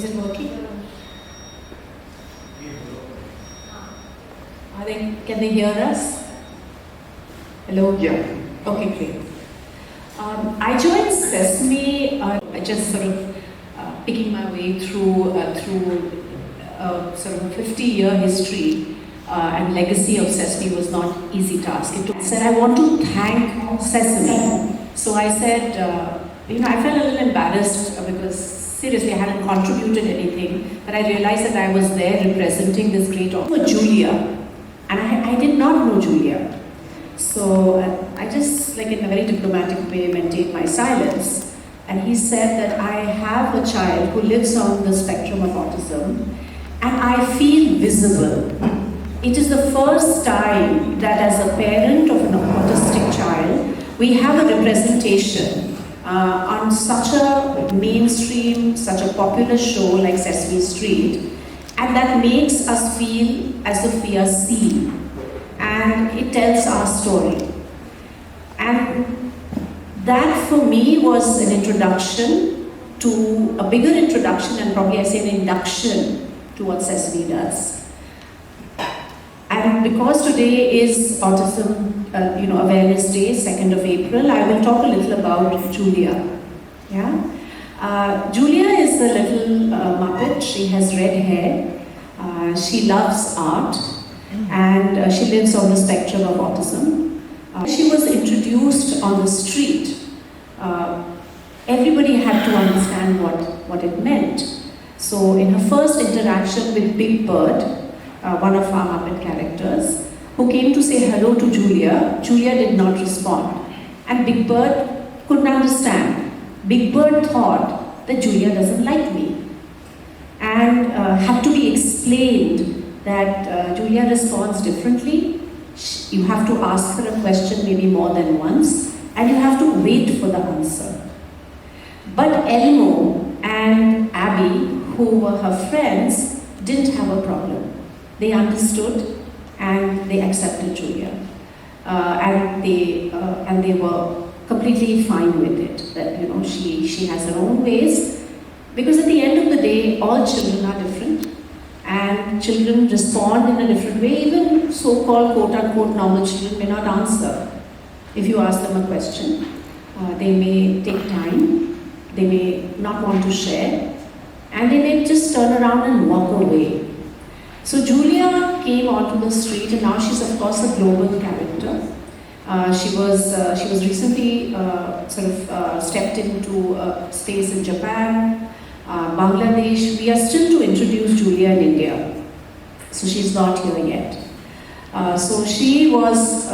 Is it working? Can they hear us? Hello? Yeah. Okay, great. I joined Sesame, I just sort of picking my way through sort of a 50-year history and legacy of Sesame was not easy task. I said, I want to thank Sesame. So I said, I felt a little embarrassed because seriously I hadn't contributed anything, but I realized that I was there representing this great author, Julia, and I did not know Julia. So I just, like in a very diplomatic way, maintained my silence. And he said that I have a child who lives on the spectrum of autism, and I feel visible. It is the first time that as a parent of an autistic child, we have a representation on such a mainstream, such a popular show like Sesame Street, and that makes us feel as if we are seen. And it tells our story. And that for me was an introduction to a bigger introduction, and probably I say an induction to what Sesame does. And because today is Autism Awareness Day, 2nd of April, I will talk a little about Julia. Yeah? Julia is a little Muppet. She has red hair. She loves art. And she lives on the spectrum of autism. She was introduced on the street. Everybody had to understand what it meant. So in her first interaction with Big Bird, one of our Muppet characters, who came to say hello to Julia, Julia did not respond. And Big Bird couldn't understand. Big Bird thought that Julia doesn't like me. And had to be explained that Julia responds differently. You have to ask her a question maybe more than once, and you have to wait for the answer. But Elmo and Abby, who were her friends, didn't have a problem. They understood and they accepted Julia. And they were completely fine with it, that she has her own ways. Because at the end of the day, all children are different. And children respond in a different way. Even so-called quote-unquote normal children may not answer. If you ask them a question, they may take time, they may not want to share, and they may just turn around and walk away. So Julia came onto the street, and now she's of course a global character. She was recently stepped into space in Japan, Bangladesh. We are still to introduce Julia in India, so she's not here yet. So she was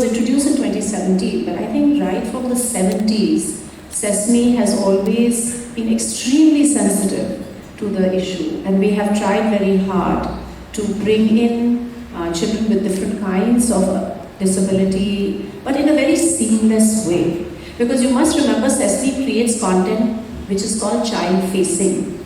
introduced in 2017, but I think right from the 70s, Sesame has always been extremely sensitive to the issue, and we have tried very hard to bring in children with different kinds of disability, but in a very seamless way. Because you must remember, Sesame creates content which is called child-facing.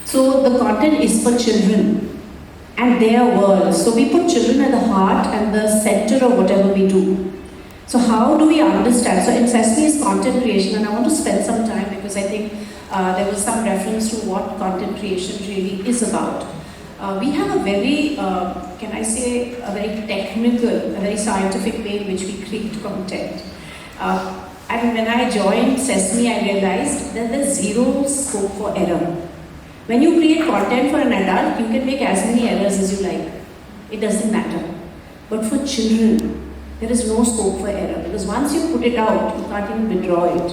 So the content is for children and their world. So we put children at the heart and the center of whatever we do. So how do we understand? So in Sesame's content creation, and I want to spend some time because I think there was some reference to what content creation really is about. We have a very, can I say, a very technical, a very scientific way in which we create content. And when I joined Sesame, I realized that there's zero scope for error. When you create content for an adult, you can make as many errors as you like. It doesn't matter. But for children, there is no scope for error, because once you put it out, you can't even withdraw it.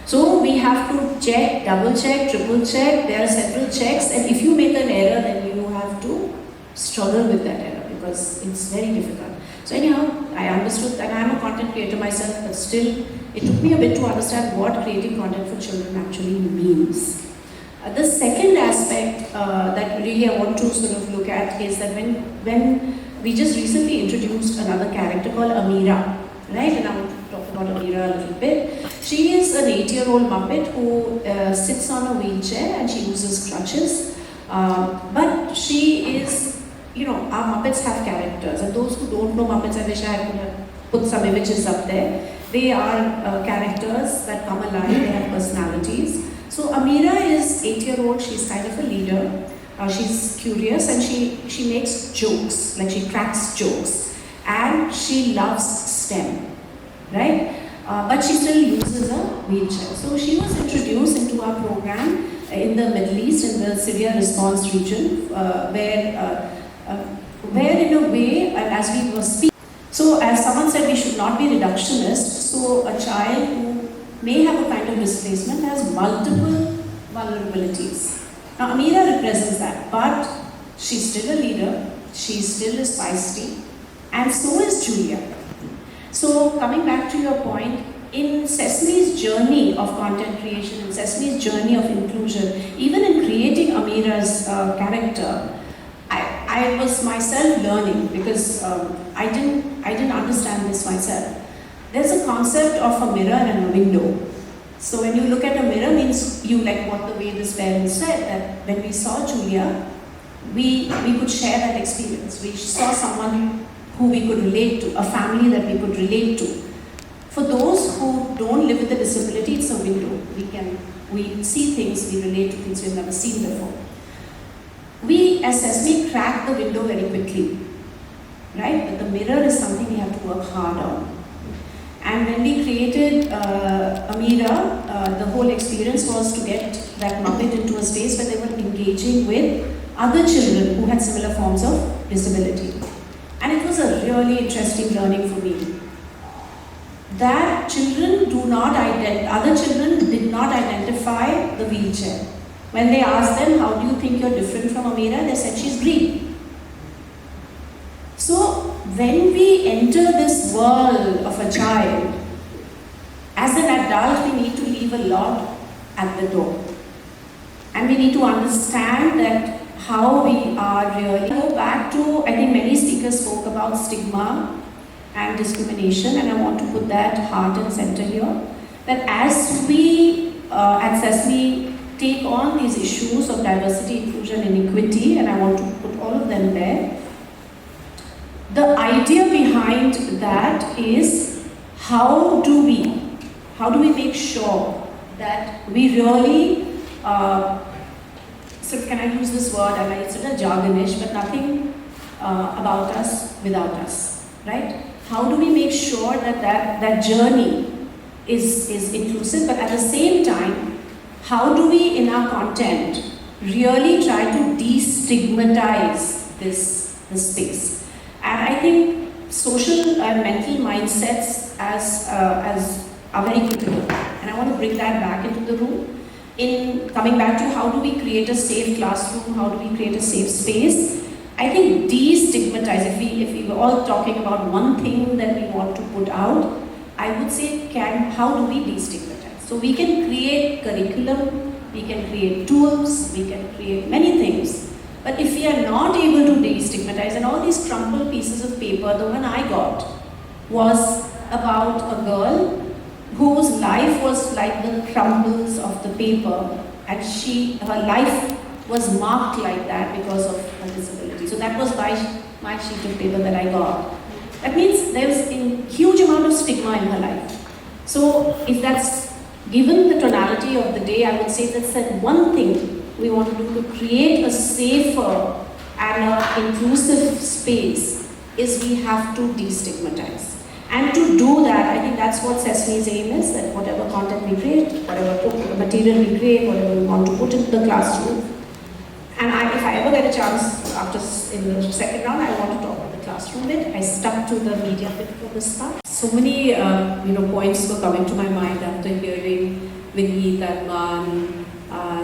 So we have to check, double check, triple check. There are several checks, and if you make an error, then you have to struggle with that error because it's very difficult. So anyhow, I understood, and I'm a content creator myself, but still, it took me a bit to understand what creating content for children actually means. The second aspect that really I want to sort of look at is that when we just recently introduced another character called Amira, right? And I want to talk about Amira a little bit. She is an 8-year-old Muppet who sits on a wheelchair and she uses crutches. But she is, our Muppets have characters, and those who don't know Muppets, I wish I could have put some images up there. They are characters that come alive, they have personalities. So Ameera is 8-year-old, she's kind of a leader. She's curious and she makes jokes, like she cracks jokes. And she loves STEM, right? But she still uses a wheelchair. So she was introduced into our program in the Middle East, in the Syria response region, where in a way, and as we were speaking, so as someone said, we should not be reductionist. So a child who may have a kind of displacement has multiple vulnerabilities. Now Ameera represents that, but she's still a leader, she still is feisty, and so is Julia. So coming back to your point, in Sesame's journey of content creation, in Sesame's journey of inclusion, even in creating Ameera's character, I was myself learning because I didn't understand this myself. There's a concept of a mirror and a window. So when you look at a mirror, means you, like what the way this parent said, that when we saw Julia, we could share that experience. We saw someone who we could relate to, a family that we could relate to. For those who don't live with a disability, it's a window. We see things, we relate to things we've never seen before. We as Sesame crack the window very quickly, right? But the mirror is something we have to work hard on. And when we created Ameera, the whole experience was to get that Muppet into a space where they were engaging with other children who had similar forms of disability. And it was a really interesting learning for me. That other children did not identify the wheelchair. When they asked them, how do you think you're different from Ameera? They said, she's green. So when we enter this world of a child, as an adult, we need to leave a lot at the door. And we need to understand that how we are really. Go back to, I think many speakers spoke about stigma and discrimination, and I want to put that heart and center here. That as we at Sesame take on these issues of diversity, inclusion, and equity, and I want to put all of them there. The idea behind that is how do we make sure that we really, so can I use this word, and it's a little jargonish, but nothing about us without us, right? How do we make sure that journey is inclusive, but at the same time, how do we in our content really try to destigmatize this space? And I think social and mental mindsets are very critical. And I want to bring that back into the room. In coming back to how do we create a safe classroom, how do we create a safe space, I think destigmatize, if we were all talking about one thing that we want to put out, I would say how do we destigmatize? So we can create curriculum, we can create tools, we can create many things. But if we are not able to destigmatize, and all these crumpled pieces of paper, the one I got was about a girl whose life was like the crumbles of the paper, and her life was marked like that because of her disability. So that was my sheet of paper that I got. That means there's a huge amount of stigma in her life. So if that's given the tonality of the day, I would say that's that one thing we want to do to create a safer and an inclusive space is we have to destigmatize. And to do that, I think that's what Sesame's aim is, that whatever content we create, whatever material we create, whatever we want to put into the classroom. And if I ever get a chance in the second round, I want to talk about the classroom bit. I stuck to the media bit for this part. So many points were coming to my mind after hearing Vineet, Arman,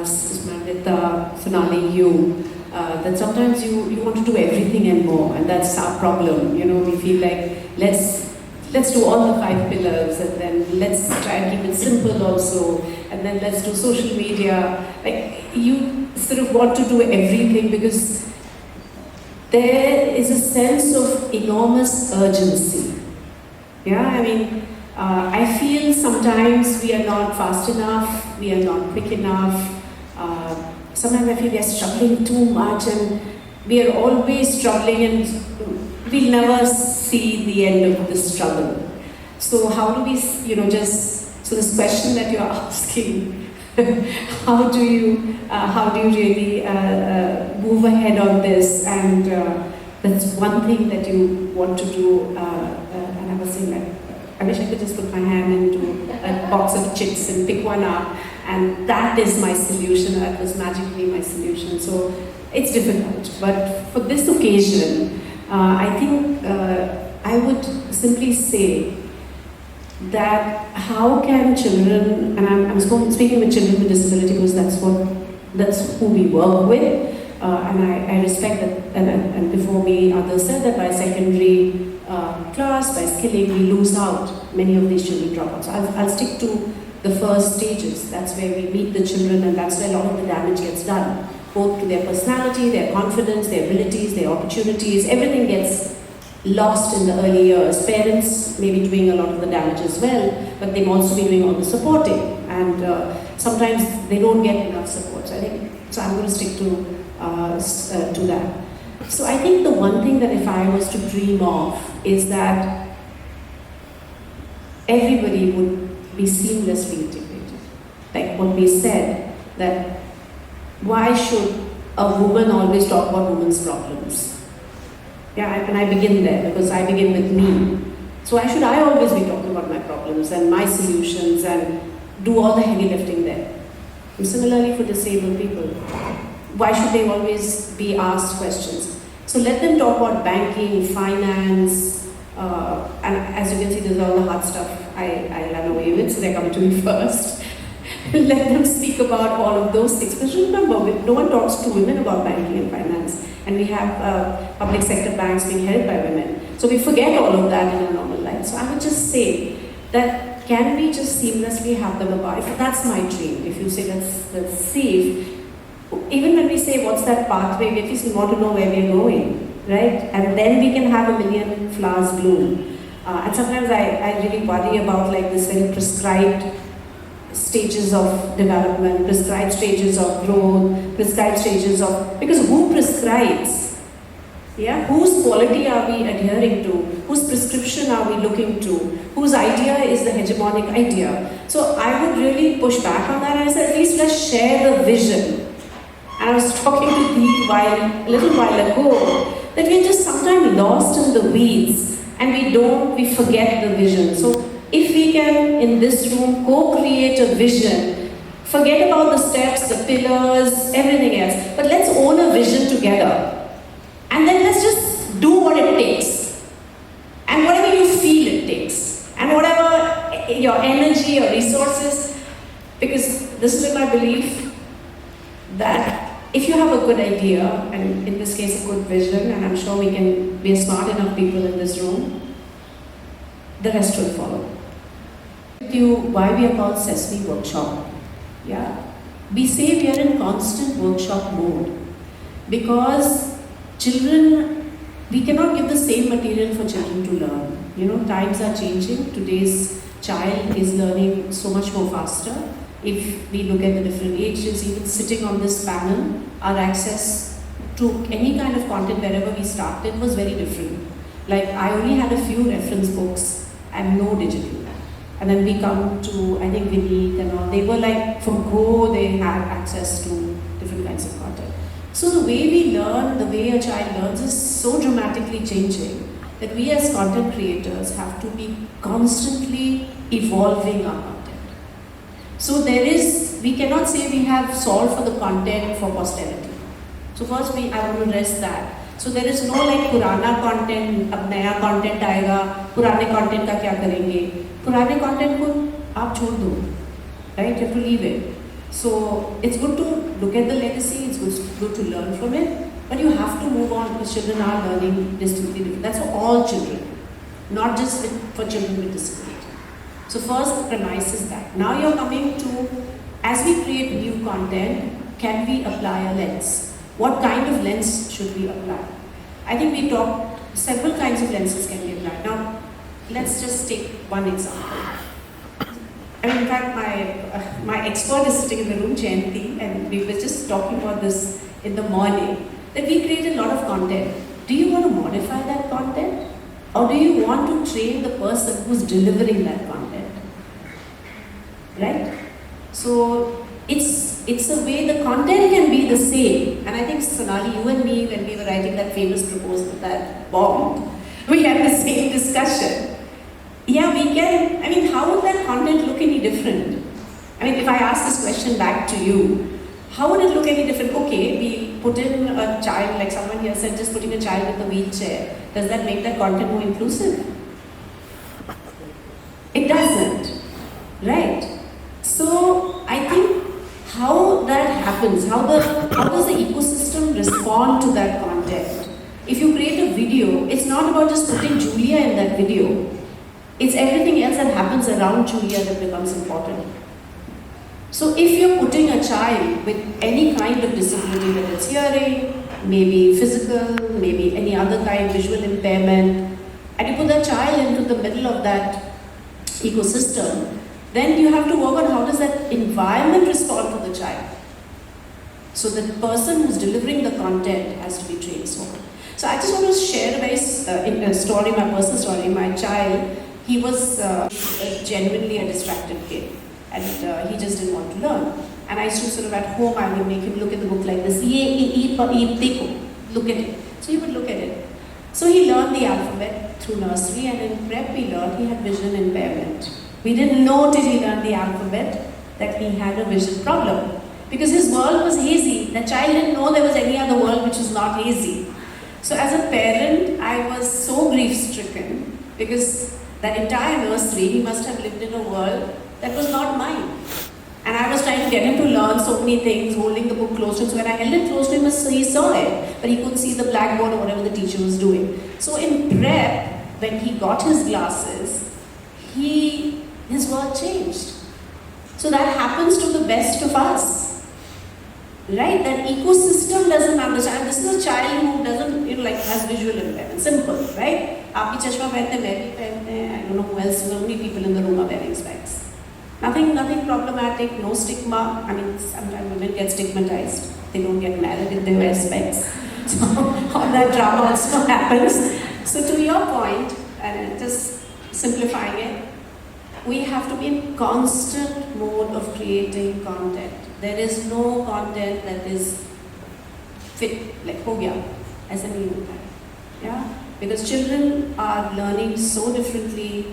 Smrita, Sonali, you. That sometimes you want to do everything and more, and that's our problem. We feel like let's do all the 5 pillars, and then let's try and keep it simple also, and then let's do social media. Like, you sort of want to do everything because there is a sense of enormous urgency. Yeah, I feel sometimes we are not fast enough, we are not quick enough. Sometimes I feel we are struggling too much, and we are always struggling, and we'll never see the end of the struggle. So how do we, so this question that you're asking, how do you really move ahead on this? And that's one thing that you want to do. And I was saying like, I wish I could just put my hand into a box of chips and pick one up, and that is my solution. That was magically my solution. So it's difficult, but for this occasion, I think I would simply say that how can children, and I'm speaking with children with disability because that's who we work with, and I respect that, and before me others said that by secondary class, by skilling, we lose out. Many of these children drop out. So I'll stick to the first stages. That's where we meet the children, and that's where a lot of the damage gets done, both to their personality, their confidence, their abilities, their opportunities. Everything gets lost in the early years. Parents may be doing a lot of the damage as well, but they may also be doing all the supporting, and sometimes they don't get enough support. So I think, so I'm going to stick to that. So I think the one thing that if I was to dream of is that everybody would be seamlessly integrated. Like what we said, that why should a woman always talk about women's problems? Yeah, and I begin there because I begin with me. So why should I always be talking about my problems and my solutions and do all the heavy lifting there? And similarly for disabled people, why should they always be asked questions? So let them talk about banking, finance, and as you can see, there's all the hard stuff I ran away with, so they're coming to me first. Let them speak about all of those things. Because remember, no one talks to women about banking and finance. And we have public sector banks being held by women. So we forget all of that in a normal life. So I would just say that can we just seamlessly have them about? If that's my dream, if you say that's safe, even when we say what's that pathway, we at least want to know where we're going, right? And then we can have a million flowers bloom. And sometimes I really worry about like this very prescribed stages of development, prescribed stages of growth, prescribed stages of, because who prescribes? Yeah, whose quality are we adhering to? Whose prescription are we looking to? Whose idea is the hegemonic idea? So I would really push back on that and I said, at least let's share the vision. And I was talking to Dee a little while ago that we're just sometimes lost in the weeds and we forget the vision. So if we can, in this room, co-create a vision, forget about the steps, the pillars, everything else, but let's own a vision together. And then let's just do what it takes. And whatever you feel it takes. And whatever your energy or resources, because this is my belief that if you have a good idea, and in this case a good vision, and I'm sure we are smart enough people in this room, the rest will follow. Why we are called Sesame Workshop. Yeah, we say we are in constant workshop mode because children, we cannot give the same material for children to learn. You know, times are changing. Today's child is learning so much more faster. If we look at the different ages, even sitting on this panel, our access to any kind of content wherever we started was very different. Like I only had a few reference books and no digital. And then we come to, I think Vineet and all, they were like, from Go, they had access to different kinds of content. So the way we learn, the way a child learns is so dramatically changing that we as content creators have to be constantly evolving our content. So we cannot say we have solved for the content for posterity. So first I want to address that. So there is no like पुराना content, अब नया content आएगा, पुराने content का क्या करेंगे? पुराने content को आप छोड़ दो, right? You have to leave it. So it's good to look at the legacy, it's good to learn from it, but you have to move on because children are learning distinctly different. That's for all children, not just for children with disability. So first the premise is that. Now you're coming to, as we create new content, can we apply a lens? What kind of lens should we apply? I think we talked, several kinds of lenses can be applied. Now, let's just take one example. And in fact, my expert is sitting in the room, Jayanti, and we were just talking about this in the morning, that we create a lot of content. Do you want to modify that content? Or do you want to train the person who's delivering that content? Right? So, it's a way the content can be the same. And I think, Sonali, you and me, when we were writing that famous proposal that bombed, we had the same discussion. Yeah, we can, I mean, how would that content look any different? I mean, if I ask this question back to you, how would it look any different? Okay, we put in a child, like someone here said, just putting a child with a wheelchair. Does that make that content more inclusive? It doesn't, right? So I think how that happens, how does the ecosystem respond to that content? If you create a video, it's not about just putting Julia in that video. It's everything else that happens around Julia that becomes important. So if you're putting a child with any kind of disability, whether it's hearing, maybe physical, maybe any other kind, visual impairment, and you put that child into the middle of that ecosystem, then you have to work on how does that environment respond to the child. So the person who's delivering the content has to be trained so. So I just want to share a very story, my personal story. My child, he was genuinely a distracted kid, and he just didn't want to learn. And I used to sort of at home, I would make him look at the book like this, look at it. So he would look at it. So he learned the alphabet through nursery, and in prep we learned he had vision impairment. We didn't know till he learned the alphabet that he had a vision problem. Because his world was hazy. The child didn't know there was any other world which was not hazy. So as a parent, I was so grief-stricken because that entire nursery, he must have lived in a world that was not mine. And I was trying to get him to learn so many things, holding the book close to him. So when I held it close to him, he saw it, but he couldn't see the blackboard or whatever the teacher was doing. So in prep, when he got his glasses, his world changed. So that happens to the best of us. Right? That ecosystem doesn't understand. This is a child who doesn't, has visual impairment. Simple, right? Aapki chashma pehante, main bhi pehante, I don't know who else, so many people in the room are wearing specs. Nothing problematic, no stigma. I mean, sometimes women get stigmatized. They don't get married if they wear specs. So all that drama also happens. So to your point, and just simplifying it, we have to be in constant mode of creating content. There is no content that is fit, like ho gaya, aisa nahi hota hai. Yeah? Because children are learning so differently.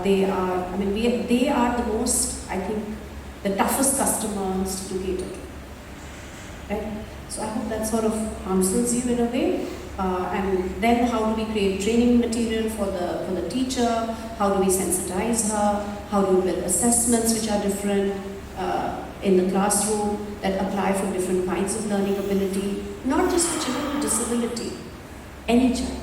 They are the most, I think, the toughest customers to cater to. Right? So I hope that sort of answers you in a way. And then how do we create training material for the teacher? How do we sensitize her? How do we build assessments which are different in the classroom that apply for different kinds of learning ability? Not just for children with disability, any child.